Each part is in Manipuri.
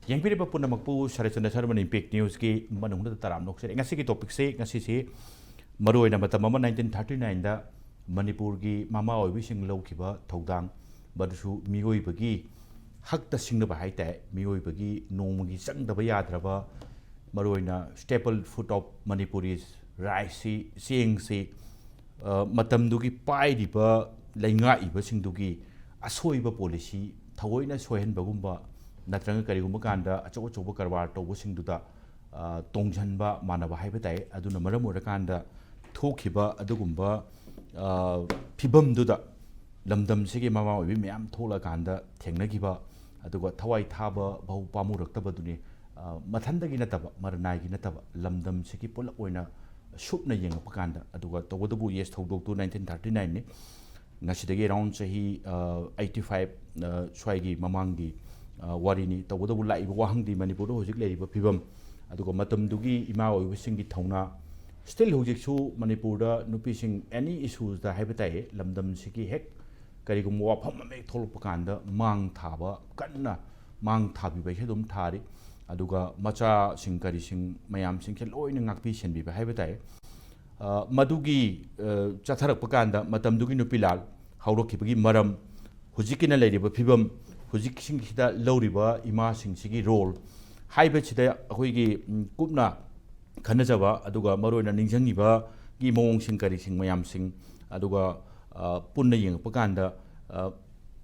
Yangpiriba Punamakpu, Sarasana Sarman Impact News ki Manung Taram Noxer. Ngasiki topic say, Ngasisi, Maru in Matamama 1939, the Manipur gi Mama or wishing low kiba, Togdang, Badsu, Mioi Bagi, Hak the Sing the Bahite, Mioi Bagi, Nomugi Sang the Bayadraba, Maruina, staple food of Manipuris, rice, seeing say, Matam Dugi Pai Dipa, Langa Ibasing Dugi, Asoiba policy, Tawoina Sohen Bagumba. Natranga Karigumba Kanda, a Chobo Karwa, Tobusing Duda, Tongjanba, Manaba Habitai, Aduna Maramurkanda, Tokiba, Adugumba, Pibum Duda, Lamdam Sigi Mama, Vimiam Tola Kanda, Tengnagiba, Aduga Tawai Taba, Bau Pamuraktabaduni, Matanda Ginataba, Maranai Ginataba, Lamdam Sigi Pula Oina, Shupna Yang Pakanda, Aduga Togodabu, yes, Togo to 1939, Nashidagi around Sahi 85, Swagi, Mamangi. Warini tawadabu lai wahang di Manipur hojik lei ba phibam adugo matam dugi ima oi sing gi thongna still hojik su Manipur da nupi sing any issues da haibatai lamdam siki hek karigum wafam me tholpa kanda mang thaba kanna mang thabi ba hedum thari aduga macha sing kari sing mayam sing khel oina ngakpi senbi ba haibatai madugi chatharak pakanda matam dugi nupi lal haurokibagi maram hojikina lei ba phibam Hujik Sing Hida Loriba, Ima Sing Sigi role. Hybechida, Huigi Kupna, Kanajava, Aduga, Maro and Ninjangiba, Gimong Sing Kari Sing Mayam Sing, Aduga Punaying, Paganda,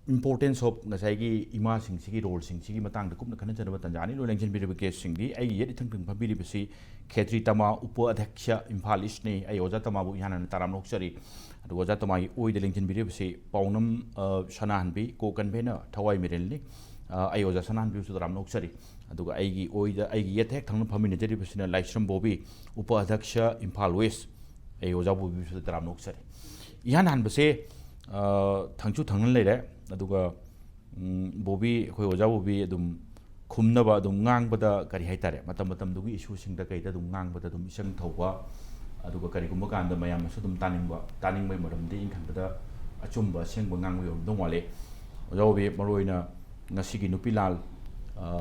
importance of Nasagi, Ima Sing Sigi role, Sing Sigi Matang, the Kupna Kanajava Tanjani, Langan Biribi Sing, I yet thinking Pabiribisi, Ketri Tama, Upo Adaksha, Impalishne, Ayozatama, Yan and Taramnoxari. Wajatama, Oi the Lincoln Bidibsi, Paunum, Shananbi, Kokan Bena, Tawai Mirenli, Ioza Sanan Views to the Ramnoxari, Aduga Aigi, Oi the Aigi Yatek, Tang Paminity Person, Lysham Bobby, Upa Adaksha, Impal West, Ayozabu Views to the Ramnoxari. Yan Hanbase, Tangchu Tangan later, Aduga Bobby, Hoyozabu, Dum Kumnaba, Dum Ngang, but the Karihatare, Matamatam Dugi issues in the Gata, Dum Ngang, but the Mission Towa. Aduga Karigumba Kanda Mayam Sudum Tanning by Madam Dean Kanda, Achumba, Sengbangang, Domale, Ozawi, Maroina, Nasigi Nupilal,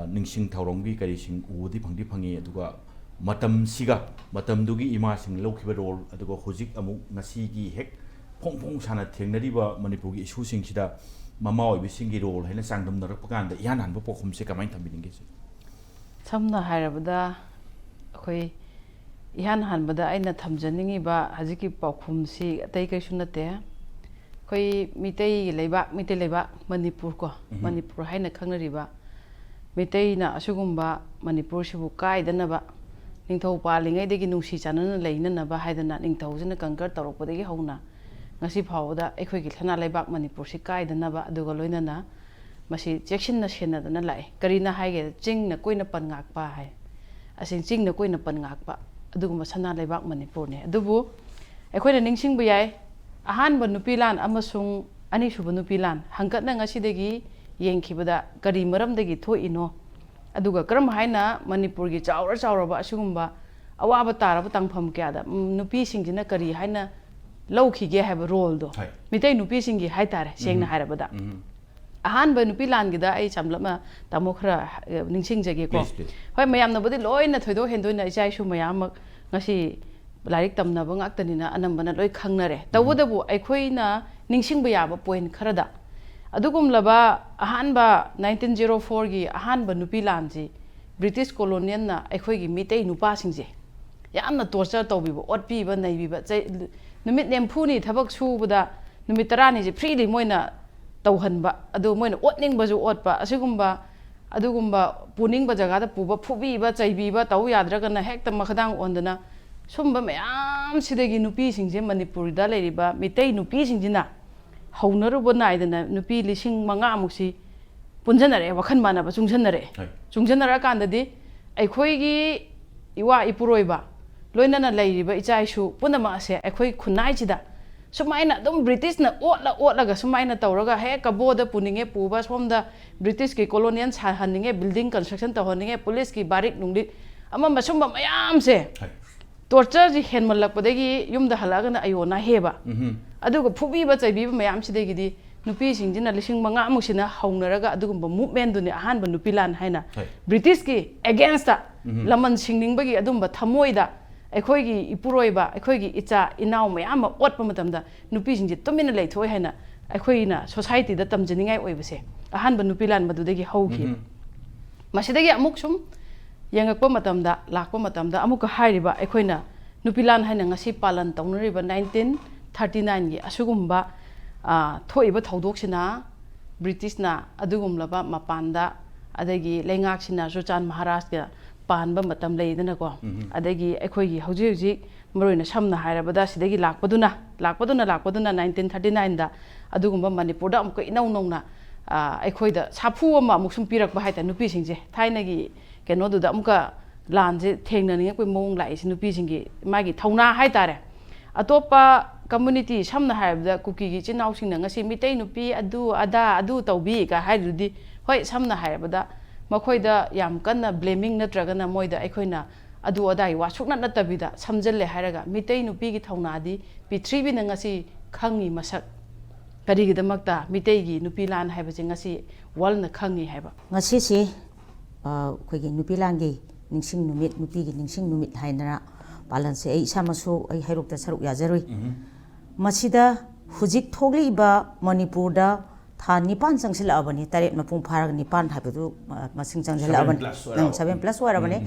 Ningsing Taurongi, Karising, Udi Pangi, Aduga, Matam Siga, Matam Dugi Imasing, Lokibadol, Aduga Hozik Amu, Nasigi, Hek, Pong Sana, Teneriba, Manipuri, Shusing Shida, Mama, Visingi roll, and Sangdom Narapaganda, Yan and Bopokum Sekaman Tambingis. Some the Harabada, Ihan Hanbada, Aina Tamjaningiba, Haziki Pokum, see, take a shunate. Koi Mitei Lebak, Mitelebak, Manipurko, Manipur Haina Kangariba, Miteina, Sugumba, Manipur Shibukai, the Naba, Ninto Paling, Ediginushi, and Lane, Naba, Hidden Nintos in the Kanker, Toropodi Hona, Nasi Powder, Equikana Lebak, Manipur Shikai, the Naba, Dugaloinana, Masi, Jackson Nashina, the Nalai, Karina Hage, Jing, the Queen of Pangak Pai, as in Jing the Queen of Pangakpa. Aduguma sana lebak Manipur ne adubu akhoi na ningsing buyai ahan ba nupilan amasung ani suba nupilan hangkat na ngasidagi yengkhibada kari maram dagi thoino aduga karam haina Manipur gi chawra ba asugumba awaba taraba tangpham kya da nupi singjina kari haina lawkhige have role do mitai nupi singi haitare sengna harabada ahan ba nupilan gi da ai chamlama tamokhra ningsing jage ko hoi mayam na bodi loina thoido hendo na jai su mayam ngasi larik tamna ba ngaktanina anambana loi khangnare tawudabu aikoina ningsing ba yaba point kharada adugum laba ahan ba 1904 gi ahan ba nupilan ji British colonial na aikoi gi mitei nupa singje yamna torture tawbi ba otpi ba naibi ba numit nemphuni thabak subada numit tarani ji freely moina tauhanba adu moina otning ba ju otpa adugumba puning ba jaga da puba phubi ba chaibi ba tau yadraga na hekta makhadang ondana sumba mayam sidagi nupi singje Manipur da leiriba mitei nupi singjina haunaruba naidana nupi lising manga amuksi punjanare wakhan mana ba chungjanara kandadi aikhoi gi iwa ipuroiba loinana leiriba ichaisu punama ase aikhoi khunai chida sumaina dum British na otla sumaina tawraga he kaboda puninge puba somda British ki colonial haninge building construction tahoninge police ki barik nungdi ama masumba mayam se torture ji henmalak padagi yumda halaga na ayona heba aduga phubi ba chaibi mayam sidegi di nupi singjina lising manga amusina haunaraga adugumba movement duni ahanba nupi lan haina British ki against ta laman singningbagi adumba thamoida ꯑꯩꯈꯣꯏꯒꯤ ꯏꯄꯨꯔꯣꯏꯕ ꯑꯩꯈꯣꯏꯒꯤ ꯏꯆꯥ ꯏꯅꯥꯎ ꯃꯌꯥꯝ ꯑꯃ ꯑꯣꯠꯄ ꯃꯇꯝꯗ ꯅꯨꯄꯤꯁꯤꯡꯁꯦ ꯇꯨꯃꯤꯟꯅ ꯂꯩꯊꯣꯛꯑꯦ ꯍꯥꯏꯅ ꯑꯩꯈꯣꯏꯅ ꯁꯣꯁꯥꯏꯇꯤꯗ ꯇꯝꯖꯅꯤꯡꯉꯥꯏ ꯑꯣꯏꯕꯁꯦ ꯑꯍꯥꯟꯕ ꯅꯨꯄꯤ ꯂꯥꯟ ꯃꯗꯨꯗꯒꯤ ꯍꯧꯈꯤ ꯃꯁꯤꯗꯒꯤ ꯑꯃꯨꯛ ꯁꯨꯝ ꯌꯦꯡꯉꯛꯄ ꯃꯇꯝꯗ ꯂꯥꯛꯄ ꯃꯇꯝꯗ ꯑꯃꯨꯛꯀ ꯍꯥꯏꯔꯤꯕ ꯑꯩꯈꯣꯏꯅ ꯅꯨꯄꯤ ꯂꯥꯟ ꯍꯥꯏꯅ ꯉꯁꯤ ꯄꯥꯂꯟ ꯇꯧꯅꯔꯤꯕ 1939ꯒꯤ ꯑꯁꯤꯒꯨꯝꯕ ꯊꯣꯛꯏꯕ ꯊꯧꯗꯣꯛꯁꯤꯅ ꯕ꯭ꯔꯤꯇꯤꯁꯅ ꯑꯗꯨꯒꯨꯝꯂꯕ ꯃꯄꯥꯟꯗ ꯑꯗꯒꯤ ꯂꯩꯉꯥꯛꯁꯤꯅ ꯆꯨꯆꯥꯟ ꯃꯍꯥꯔꯥꯖꯀ ꯄꯥꯟꯕ ꯃꯇꯝ ꯂꯩꯗꯅꯀꯣ ꯑꯗꯒꯤ ꯑꯩꯈꯣꯏꯒꯤ ꯍꯧꯖꯤꯛ ꯃꯔꯨꯑꯣꯏꯅ ꯁꯝꯅ ꯍꯥꯏꯔꯕꯗ ꯁꯤꯗꯒꯤ ꯂꯥꯛꯄꯗꯨꯅ 1939ꯗ ꯑꯗꯨꯒꯨꯝꯕ ꯃꯅꯤꯄꯨꯔꯗ ꯑꯃꯨꯛꯀ ꯏꯅꯧ ꯅꯧꯅ ꯑꯩꯈꯣꯏꯗ ꯁꯥꯐꯨ ꯑꯃ ꯑꯃꯨꯛ ꯁꯨꯝ ꯄꯤꯔꯛꯄ ꯍꯥꯏꯇꯥꯔꯦ ꯅꯨꯄꯤꯁꯤꯡꯁꯦ ꯊꯥꯏꯅꯒꯤ ꯀꯩꯅꯣꯗꯨꯗ ꯑꯃꯨꯛꯀ ꯂꯥꯟꯁꯦ ꯊꯦꯡꯅꯅꯤꯡꯉꯛꯄꯩ ꯃꯑꯣꯡ ꯂꯥꯛꯏꯁꯦ ꯅꯨꯄꯤꯁꯤꯡꯒꯤ ꯃꯥꯒꯤ ꯊꯧꯅꯥ ꯍꯥꯏꯇꯥꯔꯦ ꯑꯇꯣꯞꯄ ꯀꯝꯃꯨꯅꯤꯇꯤ ꯁꯝꯅ ꯍꯥꯏꯔꯕꯗ ꯀꯨꯀꯤꯒꯤ ꯏꯆꯤꯟ ꯏꯅꯥꯎꯁꯤꯡꯅ ꯉꯁꯤ ꯃꯤꯇꯩ ꯅꯨꯄꯤ ꯑꯗꯨ ꯑꯗꯥ ꯑꯗꯨ ꯇꯧꯕꯤꯒ ꯍꯥꯏꯔꯤꯗꯨꯗꯤ ꯍꯣꯏ ꯁꯝꯅ ꯍꯥꯏꯔꯕꯗ ꯃꯈꯣꯏꯗ ꯌꯥꯝ ꯀꯟꯅ ꯕ꯭ꯂꯦꯃꯤꯡ ꯅꯠꯇ꯭ꯔꯒꯅ ꯃꯣꯏꯗ ꯑꯩꯈꯣꯏꯅ ꯑꯗꯨ ꯑꯗꯥꯒꯤ ꯋꯥ ꯁꯨꯛꯅꯠ ꯅꯠꯇꯕꯤꯗ ꯁꯝꯖꯜꯂꯦ ꯍꯥꯏꯔꯒ ꯃꯤꯇꯩ ꯅꯨꯄꯤꯒꯤ ꯊꯧꯅꯥꯗꯤ ꯄ꯭ꯔꯤꯊꯤꯕꯤꯅ ꯉꯁꯤ ꯈꯪꯉꯤ ꯃꯁꯛ ꯀꯔꯤꯒꯤꯗꯃꯛꯇ ꯃꯤꯇꯩꯒꯤ ꯅꯨꯄꯤ ꯂꯥꯟ ꯍꯥꯏꯕꯁꯦ ꯉꯁꯤ ꯋꯥꯔꯜꯗꯅ ꯈꯪꯉꯤ ꯍꯥꯏꯕ ꯉꯁꯤꯁꯤ ꯑꯩꯈꯣꯏꯒꯤ ꯅꯨꯄꯤ ꯂꯥꯟꯒꯤ ꯅꯤꯡꯁꯤꯡ ꯅꯨꯃꯤꯠ ꯅꯨꯄꯤꯒꯤ ꯅꯤꯡꯁꯤꯡ ꯅꯨꯃꯤꯠ ꯍꯥꯏꯗꯅ ꯄꯥꯂꯟꯁꯦ ꯑꯩ ꯏꯁꯥꯃꯛꯁꯨ ꯑꯩ ꯍꯩꯔꯣꯛꯇ ꯁꯔꯨꯛ ꯌꯥꯖꯔꯨꯏ ꯃꯁꯤꯗ ꯍꯧꯖꯤꯛ ꯊꯣꯛꯂꯤꯕ ꯃꯅꯤꯄꯨꯔꯗ ꯊꯥ 9 ꯆꯪꯁꯤꯜꯂꯛꯑꯕꯅꯤ 9 ꯃꯄꯨꯡ ꯐꯥꯔꯒ 9 ꯍꯥꯏꯕꯗꯨ ꯃꯁꯤꯡ ꯆꯪꯁꯤꯜꯂꯛꯑꯕꯅꯤ 7+ ꯑꯣꯏꯔꯕꯅꯤ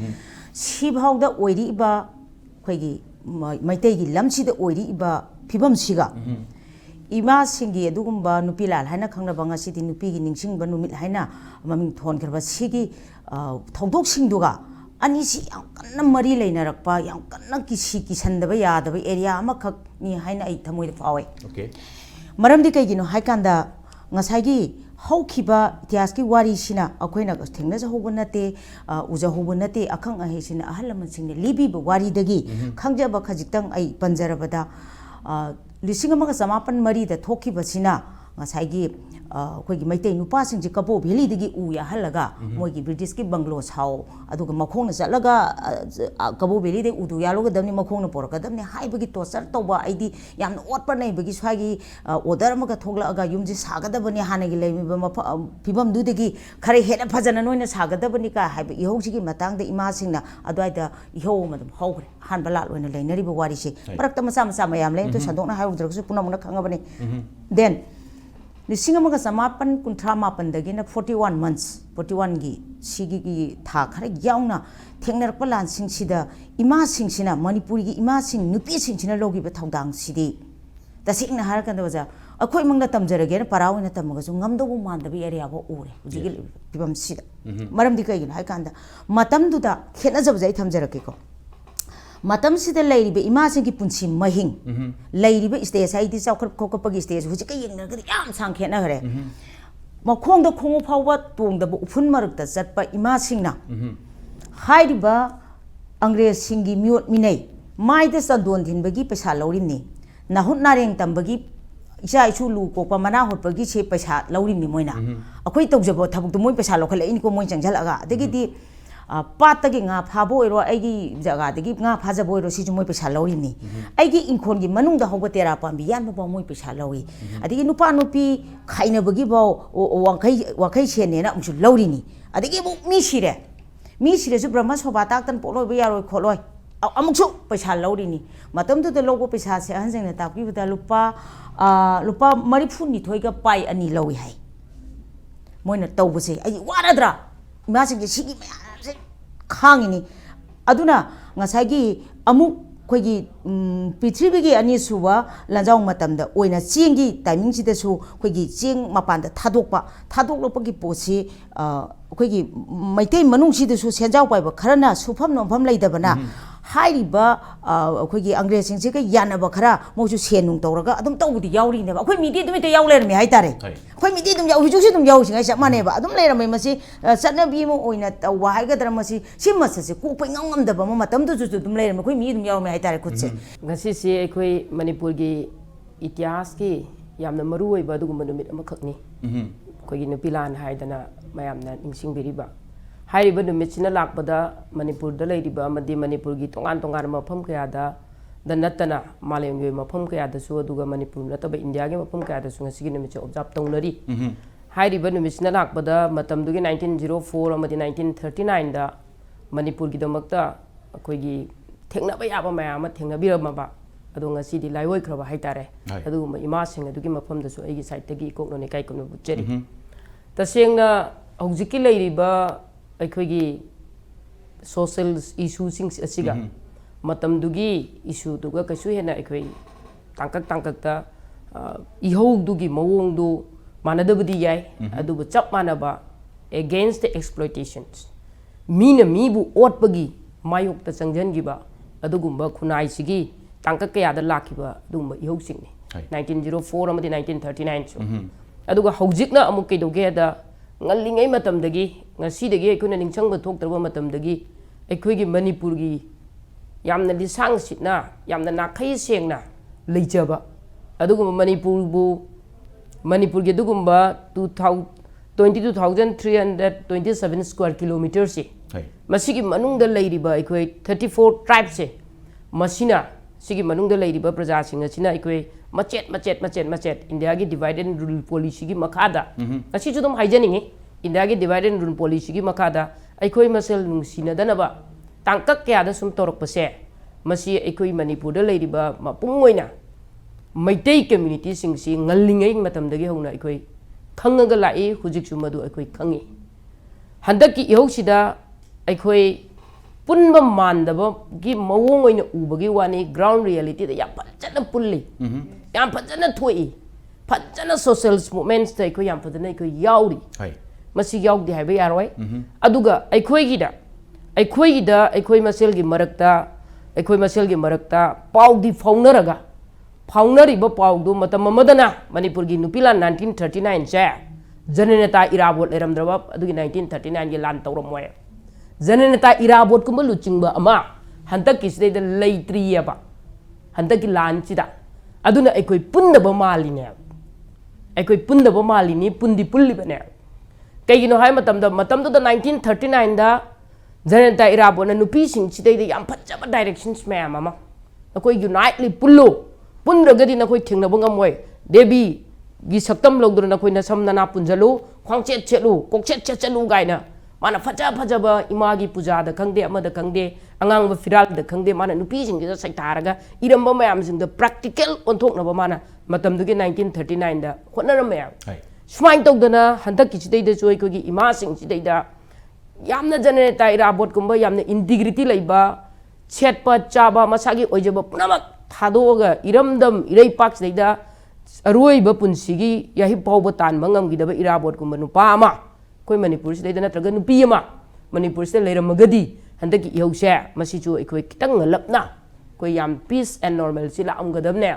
ꯁꯤꯐꯥꯎꯗ ꯑꯣꯏꯔꯤꯕ ꯑꯩꯈꯣꯏꯒꯤ ꯃꯩꯇꯩꯒꯤ ꯂꯝꯁꯤꯗ ꯑꯣꯏꯔꯤꯕ ꯐꯤꯕꯝꯁꯤꯒ ꯏꯃꯥꯁꯤꯡꯒꯤ ꯑꯗꯨꯒꯨꯝꯕ ꯅꯨꯄꯤ ꯂꯥꯟ ꯍꯥꯏꯅ ꯈꯪꯅꯕ ꯉꯁꯤꯗꯤ ꯅꯨꯄꯤꯒꯤ ꯅꯤꯡꯁꯤꯡꯕ ꯅꯨꯃꯤꯠ ꯍꯥꯏꯅ ꯃꯃꯤꯡ ꯊꯣꯟꯈ꯭ꯔꯕ ꯁꯤꯒꯤ ꯊꯧꯗꯣꯛꯁꯤꯡꯗꯨꯒ ꯑꯅꯤꯁꯤ ꯌꯥꯝ ꯀꯟꯅ ꯃꯔꯤ ꯂꯩꯅꯔꯛꯄ ꯌꯥꯝ ꯀꯟꯅ ꯀꯤꯁꯟꯗꯕ ꯌꯥꯗꯕ ꯑꯦꯔꯤꯌꯥ ꯑꯃꯈꯛꯅꯤ ꯍꯥꯏꯅ ꯑꯩ ꯊꯃꯣꯏꯗ ꯐꯥꯎꯏ ꯃꯔꯝꯗꯤ ꯀꯩꯒꯤꯅꯣ ꯍꯥꯏꯀꯥꯟꯗ ꯉꯁꯥꯏꯒꯤ ꯍꯧꯈꯤꯕ ꯏꯇꯤꯍꯥꯁꯀꯤ ꯋꯥꯔꯤꯁꯤꯅ ꯑꯩꯈꯣꯏꯅ ꯊꯦꯡꯅꯖꯍꯧꯕ ꯅꯠꯇꯦ ꯎꯖꯍꯧꯕ ꯅꯠꯇꯦ ꯑꯈꯪ ꯑꯍꯩꯁꯤꯅ ꯑꯍꯜ ꯂꯃꯟꯁꯤꯡꯅ ꯂꯤꯕꯤꯕ ꯋꯥꯔꯤꯗꯒꯤ ꯈꯪꯖꯕ ꯈꯖꯤꯛꯇꯪ ꯑꯩ ꯄꯟꯖꯔꯕꯗ 1903ꯗ ꯊꯣꯛꯈꯤꯕꯁꯤꯅ ꯉꯁꯥꯏꯒꯤ ꯑꯩꯈꯣꯏꯒꯤ ꯃꯩꯇꯩ ꯅꯨꯄꯥꯁꯤꯡꯁꯤ ꯀꯕꯣ ꯚꯦꯂꯤꯗꯒꯤ ꯎ ꯌꯥꯍꯜꯂꯒ ꯃꯣꯏꯒꯤ ꯕ꯭ꯔꯤꯇꯤꯁꯀꯤ ꯕꯪꯒ꯭ꯂꯣ ꯁꯥꯎ ꯑꯗꯨꯒ ꯃꯈꯣꯡꯅ ꯆꯠꯂꯒ ꯀꯕꯣ ꯚꯦꯂꯤꯗꯒꯤ ꯎꯗꯨ ꯌꯥꯜꯂꯨꯒꯗꯕꯅꯤ ꯃꯈꯣꯡꯅ ꯄꯣꯔꯛꯀꯗꯕꯅꯤ ꯍꯥꯏꯕꯒꯤ ꯇꯣꯔꯆꯔ ꯇꯧꯕ ꯑꯩꯗꯤ ꯌꯥꯝꯅ ꯑꯣꯠꯄ ꯅꯩꯕꯒꯤ ꯁ꯭ꯋꯥꯏꯒꯤ ꯑꯣꯔꯗꯔ ꯑꯃꯒ ꯊꯣꯛꯂꯛꯑꯒ ꯌꯨꯝꯁꯤ ꯁꯥꯒꯗꯕꯅꯤ ꯍꯥꯟꯅꯒꯤ ꯂꯩꯔꯤꯕ ꯐꯤꯕꯝꯗꯨꯗꯒꯤ ꯈꯔ ꯍꯦꯟꯅ ꯐꯖꯅ ꯅꯣꯏꯅ ꯁꯥꯒꯗꯕꯅꯤ ꯀꯥ ꯍꯥꯏꯕ ꯏꯍꯧꯁꯤꯒꯤ ꯃꯇꯥꯡꯗ ꯏꯃꯥꯁꯤꯡꯅ ꯑꯗꯨꯋꯥꯏꯗ ꯏꯍꯧ ꯑꯃ ꯑꯗꯨꯝ ꯍꯧꯈ꯭ꯔꯦ ꯑꯍꯥꯟꯕ ꯂꯥꯠ ꯑꯣꯏꯅ ꯂꯩꯅꯔꯤꯕ ꯋꯥꯔꯤꯁꯦ ꯃꯔꯛꯇ ꯃꯆꯥ ꯃꯌꯥꯝ ꯂꯩ ꯑꯗꯨ ꯁꯟꯗꯣꯛꯅ ꯍꯥꯏꯔꯨꯗ꯭ꯔꯒꯁꯨ ꯄꯨꯝꯅꯃꯛꯅ ꯈꯪꯉꯕꯅꯤ ꯗꯦꯟ 1938ꯗꯒꯤꯅ 41 months 41ꯒꯤ ꯁꯤꯒꯤ ꯊꯥ ꯈꯔ ꯌꯥꯎꯅ ꯊꯦꯡꯅꯔꯛꯄ ꯂꯥꯟꯁꯤꯡꯁꯤꯗ ꯏꯃꯥꯁꯤꯡꯁꯤꯅ ꯃꯅꯤꯄꯨꯔꯒꯤ ꯏꯃꯥꯁꯤꯡ ꯅꯨꯄꯤꯁꯤꯡꯁꯤꯅ ꯂꯧꯈꯤꯕ ꯊꯧꯗꯥꯡꯁꯤꯗꯤ ꯇꯁꯦꯡꯅ ꯍꯥꯏꯔꯀꯥꯟꯗ ꯑꯣꯖꯥ ꯑꯩꯈꯣꯏꯃꯛꯅ ꯇꯝꯖꯔꯒꯦꯅ ꯄꯔꯥ ꯑꯣꯏꯅ ꯇꯝꯃꯒꯁꯨ ꯉꯝꯗꯧꯕ ꯃꯥꯟꯗꯕ ꯑꯦꯔꯤꯌꯥꯐꯥꯎ ꯎꯔꯦ ꯍꯧꯖꯤꯛꯀꯤ ꯐꯤꯕꯝꯁꯤꯗ ꯃꯔꯝꯗꯤ ꯀꯩꯒꯤꯅꯣ ꯍꯥꯏꯀꯥꯟꯗ ꯃꯇꯝꯗꯨꯗ ꯈꯦꯠꯅꯖꯕꯁꯦ ꯑꯩ ꯊꯝꯖꯔꯛꯀꯦꯀꯣ ꯃꯇꯝꯁꯤꯗ ꯂꯩꯔꯤꯕ ꯏꯃꯥꯁꯤꯡꯒꯤ ꯄꯨꯟꯁꯤ ꯃꯍꯤꯡ ꯂꯩꯔꯤꯕ ꯁ꯭ꯇꯦꯖ ꯍꯥꯏꯗꯤ ꯆꯥꯎꯈꯠ ꯈꯣꯠꯀꯠꯄꯒꯤ ꯁ꯭ꯇꯦꯖ ꯍꯧꯖꯤꯛꯀ ꯌꯦꯡꯅꯔꯒꯗꯤ ꯌꯥꯝ ꯁꯥꯡ ꯈꯦꯠꯅꯈ꯭ꯔꯦ ꯃꯈꯣꯡꯗ ꯈꯣꯡꯎꯞ ꯐꯥꯎꯕ ꯇꯣꯡꯗꯕ ꯎꯐꯨꯟ ꯃꯔꯛꯇ ꯆꯠꯄ ꯏꯃꯥꯁꯤꯡꯅ ꯍꯥꯏꯔꯤꯕ ꯑꯪꯒ꯭ꯔꯦꯖꯁꯤꯡꯒꯤ ꯃꯤꯑꯣꯠ ꯃꯤꯅꯩ ꯃꯥꯏꯗ ꯆꯟꯗꯣꯟ ꯊꯤꯟꯕꯒꯤ ꯄꯩꯁꯥ ꯂꯧꯔꯤꯝꯅꯤ ꯅꯥꯍꯨꯠ ꯅꯥꯔꯦꯡ ꯇꯝꯕꯒꯤ ꯏꯆꯥ ꯏꯁꯨ ꯂꯨ ꯀꯣꯛꯄ ꯃꯅꯥ ꯍꯨꯠꯄꯒꯤꯁꯦ ꯄꯩꯁꯥ ꯂꯧꯔꯤꯝꯅꯤ ꯃꯣꯏꯅ ꯑꯩꯈꯣꯏ ꯇꯧꯖꯕ ꯊꯕꯛꯇꯣ ꯃꯣꯏ ꯄꯩꯁꯥ ꯂꯧꯈꯠꯂꯛꯏꯅꯤꯀꯣ ꯃꯣꯏ ꯆꯪꯁꯤꯜꯂꯛꯑꯒ ꯑꯗꯒꯤꯗꯤ ꯄꯥꯠꯇꯒꯤ ꯉꯥ ꯐꯥꯕ ꯑꯣꯏꯔꯣ ꯑꯩꯒꯤ ꯖꯒꯥꯗꯒꯤ ꯉꯥ ꯐꯥꯖꯕ ꯑꯣꯏꯔꯣ ꯁꯤꯁꯨ ꯃꯣꯏ ꯄꯩꯁꯥ ꯂꯧꯔꯤꯅꯤ ꯑꯩꯒꯤ ꯏꯪꯈꯣꯜꯒꯤ ꯃꯅꯨꯡꯗ ꯍꯧꯕ ꯇꯦꯔꯥ ꯄꯥꯝꯕꯤ ꯌꯥꯟꯕꯐꯥꯎ ꯃꯣꯏ ꯄꯩꯁꯥ ꯂꯧꯏ ꯑꯗꯒꯤ ꯅꯨꯄꯥ ꯅꯨꯄꯤ ꯈꯥꯏꯅꯕꯒꯤꯐꯥꯎ ꯋꯥꯡꯈꯩ ꯁꯦꯟꯅꯦꯅ ꯑꯃꯨꯛꯁꯨ ꯂꯧꯔꯤꯅꯤ ꯑꯗꯒꯤ ꯑꯃꯨꯛ ꯃꯤ ꯁꯤꯔꯁꯨ ꯕ꯭ꯔꯍ꯭ꯃ ꯁꯣꯚꯥ ꯇꯥꯛꯇꯅ ꯄꯣꯠꯂꯣꯏꯕ ꯌꯥꯔꯣꯏ ꯈꯣꯠꯂꯣꯏ ꯑꯃꯨꯛꯁꯨ ꯄꯩꯁꯥ ꯂꯧꯔꯤꯅꯤ ꯃꯇꯝꯗꯨꯗ ꯂꯧꯕ ꯄꯩꯁꯥꯁꯦ ꯑꯍꯟꯁꯤꯡꯅ ꯇꯥꯛꯄꯤꯕꯗ ꯂꯨꯄꯥ 42ꯒ ꯄꯥꯏ 2 ꯂꯧꯏ ꯍꯥꯏ ꯃꯣꯏꯅ ꯇꯧꯕꯁꯦ ꯑꯩ ꯋꯥꯔꯗ꯭ꯔꯥ ꯏꯃꯥꯁꯤꯡꯁꯦ ꯁꯤꯒꯤ ꯃꯌꯥꯝꯁꯦ ꯈꯥꯡꯉꯤꯅꯤ ꯑꯗꯨꯅ ꯉꯁꯥꯏꯒꯤ ꯑꯃꯨꯛ ꯑꯩꯈꯣꯏꯒꯤ ꯄ꯭ꯔꯤꯊꯤꯕꯤꯒꯤ ꯑꯅꯤꯁꯨꯕ ꯂꯥꯟꯖꯥꯎ ꯃꯇꯝꯗ ꯑꯣꯏꯅ ꯆꯦꯡꯒꯤ ꯇꯥꯏꯃꯤꯡꯁꯤꯗꯁꯨ ꯑꯩꯈꯣꯏꯒꯤ ꯆꯦꯡ ꯃꯄꯥꯟꯗ ꯊꯥꯗꯣꯛꯂꯛꯄꯒꯤ ꯄꯣꯠꯁꯤ ꯑꯩꯈꯣꯏꯒꯤ ꯃꯩꯇꯩ ꯃꯅꯨꯡꯁꯤꯗꯁꯨ ꯁꯦꯟꯖꯥꯎ ꯄꯥꯏꯕ ꯈꯔꯅ ꯁꯨꯐꯝ ꯅꯣꯝꯐꯝ ꯂꯩꯇꯕꯅ ꯍꯥꯏꯔꯤꯕ ꯑꯩꯈꯣꯏꯒꯤ ꯑꯪꯒ꯭ꯔꯦꯖꯁꯤꯡꯁꯤꯒ ꯌꯥꯅꯕ ꯈꯔ ꯃꯣꯏꯁꯨ ꯁꯦꯟ ꯅꯨꯡ ꯇꯧꯔꯒ ꯑꯗꯨꯝ ꯇꯧꯕꯗꯤ ꯌꯥꯎꯔꯤꯅꯦꯕ ꯑꯩꯈꯣꯏ ꯃꯤꯗꯤ ꯑꯗꯨꯝ ꯍꯦꯛꯇ ꯌꯥꯎ ꯂꯩꯔꯝꯃꯦ ꯍꯥꯏꯇꯥꯔꯦ ꯑꯩꯈꯣꯏ ꯃꯤꯗꯤ ꯑꯗꯨꯝ ꯍꯧꯖꯤꯛꯁꯨ ꯑꯗꯨꯝ ꯌꯥꯎꯔꯤꯁꯤꯉꯥꯏ ꯆꯞ ꯃꯥꯟꯅꯩꯕ ꯑꯗꯨꯝ ꯂꯩꯔꯝꯃꯦ ꯃꯁꯤ ꯆꯠꯅꯕꯤ ꯑꯃ ꯑꯣꯏꯅ ꯇꯧꯕ ꯍꯥꯏꯒꯗ꯭ꯔꯥ ꯃꯁꯤ ꯁꯤ ꯃꯁꯛꯁꯦ ꯀꯣꯛꯄ ꯏꯉꯝ ꯉꯝꯗꯕ ꯑꯃ ꯃꯇꯝꯗꯨꯁꯨ ꯑꯗꯨꯝ ꯂꯩꯔꯝꯃꯦ ꯑꯩꯈꯣꯏ ꯃꯤ ꯑꯗꯨꯝ ꯌꯥꯎꯔꯝꯃꯦ ꯍꯥꯏꯇꯥꯔꯦ ꯈꯨꯠꯁꯦ ꯉꯁꯤꯁꯤ ꯑꯩꯈꯣꯏ ꯃꯅꯤꯄꯨꯔꯒꯤ ꯏꯇꯤꯍꯥꯁꯀꯤ ꯌꯥꯝꯅ ꯃꯔꯨꯑꯣꯏꯕ ꯑꯗꯨꯒꯨꯝꯕ ꯅꯨꯃꯤꯠ ꯑꯃꯈꯛꯅꯤ ꯑꯩꯈꯣꯏꯒꯤ ꯅꯨꯄꯤ ꯂꯥꯟ ꯍꯥꯏꯗꯅ ꯃꯌꯥꯝꯅ ꯅꯤꯡꯁꯤꯡꯕꯤꯔꯤꯕ ꯍꯥꯏꯔꯤꯕ ꯅꯨꯃꯤꯠꯁꯤꯅ ꯂꯥꯛꯄꯗ ꯃꯅꯤꯄꯨꯔꯗ ꯂꯩꯔꯤꯕ ꯑꯃꯗꯤ ꯃꯅꯤꯄꯨꯔꯒꯤ ꯇꯣꯉꯥꯟ ꯇꯣꯉꯥꯟꯕ ꯃꯐꯝ ꯀꯌꯥꯗ दा नत्तना मालेमगे मफम कयादसु अदुगा मणिपुर नतबा इंडिया के मफम कयादसु ngasi नुमिचे ऑब्जर्व तौनरी हाइरिबा नुमिसना लाकबदा मतमदुगे 1904 अमदि 1939 दा मणिपुर की दमकता अखोगी थेंगनाबा याबा मयाम थेंगनाबिरमबा अदो ngasi di लाइवoi खरबा हाइतारे अदु इमा सिंग अदुगी मफम दसु एगी साइड तगी कोकनोने काई कोनो बुचेरी तसेंगना हौजिकी लेरिबा अखोगी सोशल इशू सिंग असिगा मतमदुगी इशू दुगा कैसु हेना अखोई तांकक तांककता इहौदुगी मवोंदु मानदबदी याय अदुबु चप मानबा against the exploitations मीना मीबु ओटपगी मायोक्ता चंगजनगिबा अदुगुंबा खुनाई सिगी तांकक कयादा लाखिबा दुंबा इहौ सिंगनी 1904 अमदि 1939 सु अदुगा हौजिकना अमुक कैदोगेदा ngalingay matamdagi ngasidagi akhuna ningchangba thoktarba matamdagi akhoi manipur gi yamna lisang sitna yamna nakhai sengna leijaba adugum manipur gi dugumba 22,327 square kilometers se masigi manungda leiriba akhoi 34 tribes se masina sigi manungda leiriba praja singa sina akhoi machet india gi divided and rule policy gi makada asi judum haijaningi india gi divided and rule policy gi makada akhoi masel nungsina danaba tangkak kya da sum torok pase masi akhoi manipur da leiriba mapungoina maitei community sing si ngalingai matam dagi hona akhoi khangaga lai hujik sumadu akhoi khangi handaki ihosida akhoi punba mandaba gi mawong oina ubagi wani ground reality da ya pajana pulli yam pajana thoi pajana social movements da akhoi yam pajana akhoi yauri masi yaudi haiba yaroi aduga akhoi gi da akhoi masel gi marakta paudi faunaraga faunari ba paudu matam madana manipur gi nupila 1939 cha jananata irabot leramdraba adugi 1939 gi lan tawramoy jananata irabot kumba luchingba ama hantak kisde da leitriya hantak lan chida aduna akhoi punnaba maline akhoi punnaba malini pundi pulli bane kaigino hai matam da 1939 da jananata irabot na nupi sing chidai da yam phajaba directions mayam ama akhoi unitely pullo pundragadi na khoi thingnaba ngamoi debi gi saktam logdro na khoi na samnana punjalu khwangchet chetlu kokchet chetlu gaina mana phajaba ima gi puja da khangde ama da khangde angang ba firal da khangde mana nupi sing gi saitaraga iramba mayam sing da practical onthok na ba mana matam du gi 1939 da khonara mayam smain togdana handak ki chidai da choi ko gi ima sing chidai da yamna janeta irabot kumba yamna integrity laiba chetpa chaba masagi oijaba punamak थादोगा इरमदम Irai पाक सिदा अरोइब पुनसिगी याहि पाउब तान मंगम गिदब इराबोट कुम नुपा अमा कोइ मणिपुर सिदा नत्रग नुपी अमा मणिपुर सिदा लेरमगदी हंदकी इहौसे मसिचु अखोइ कितंग लपना कोइ याम पीस एंड नॉर्मल सिला अमगदबने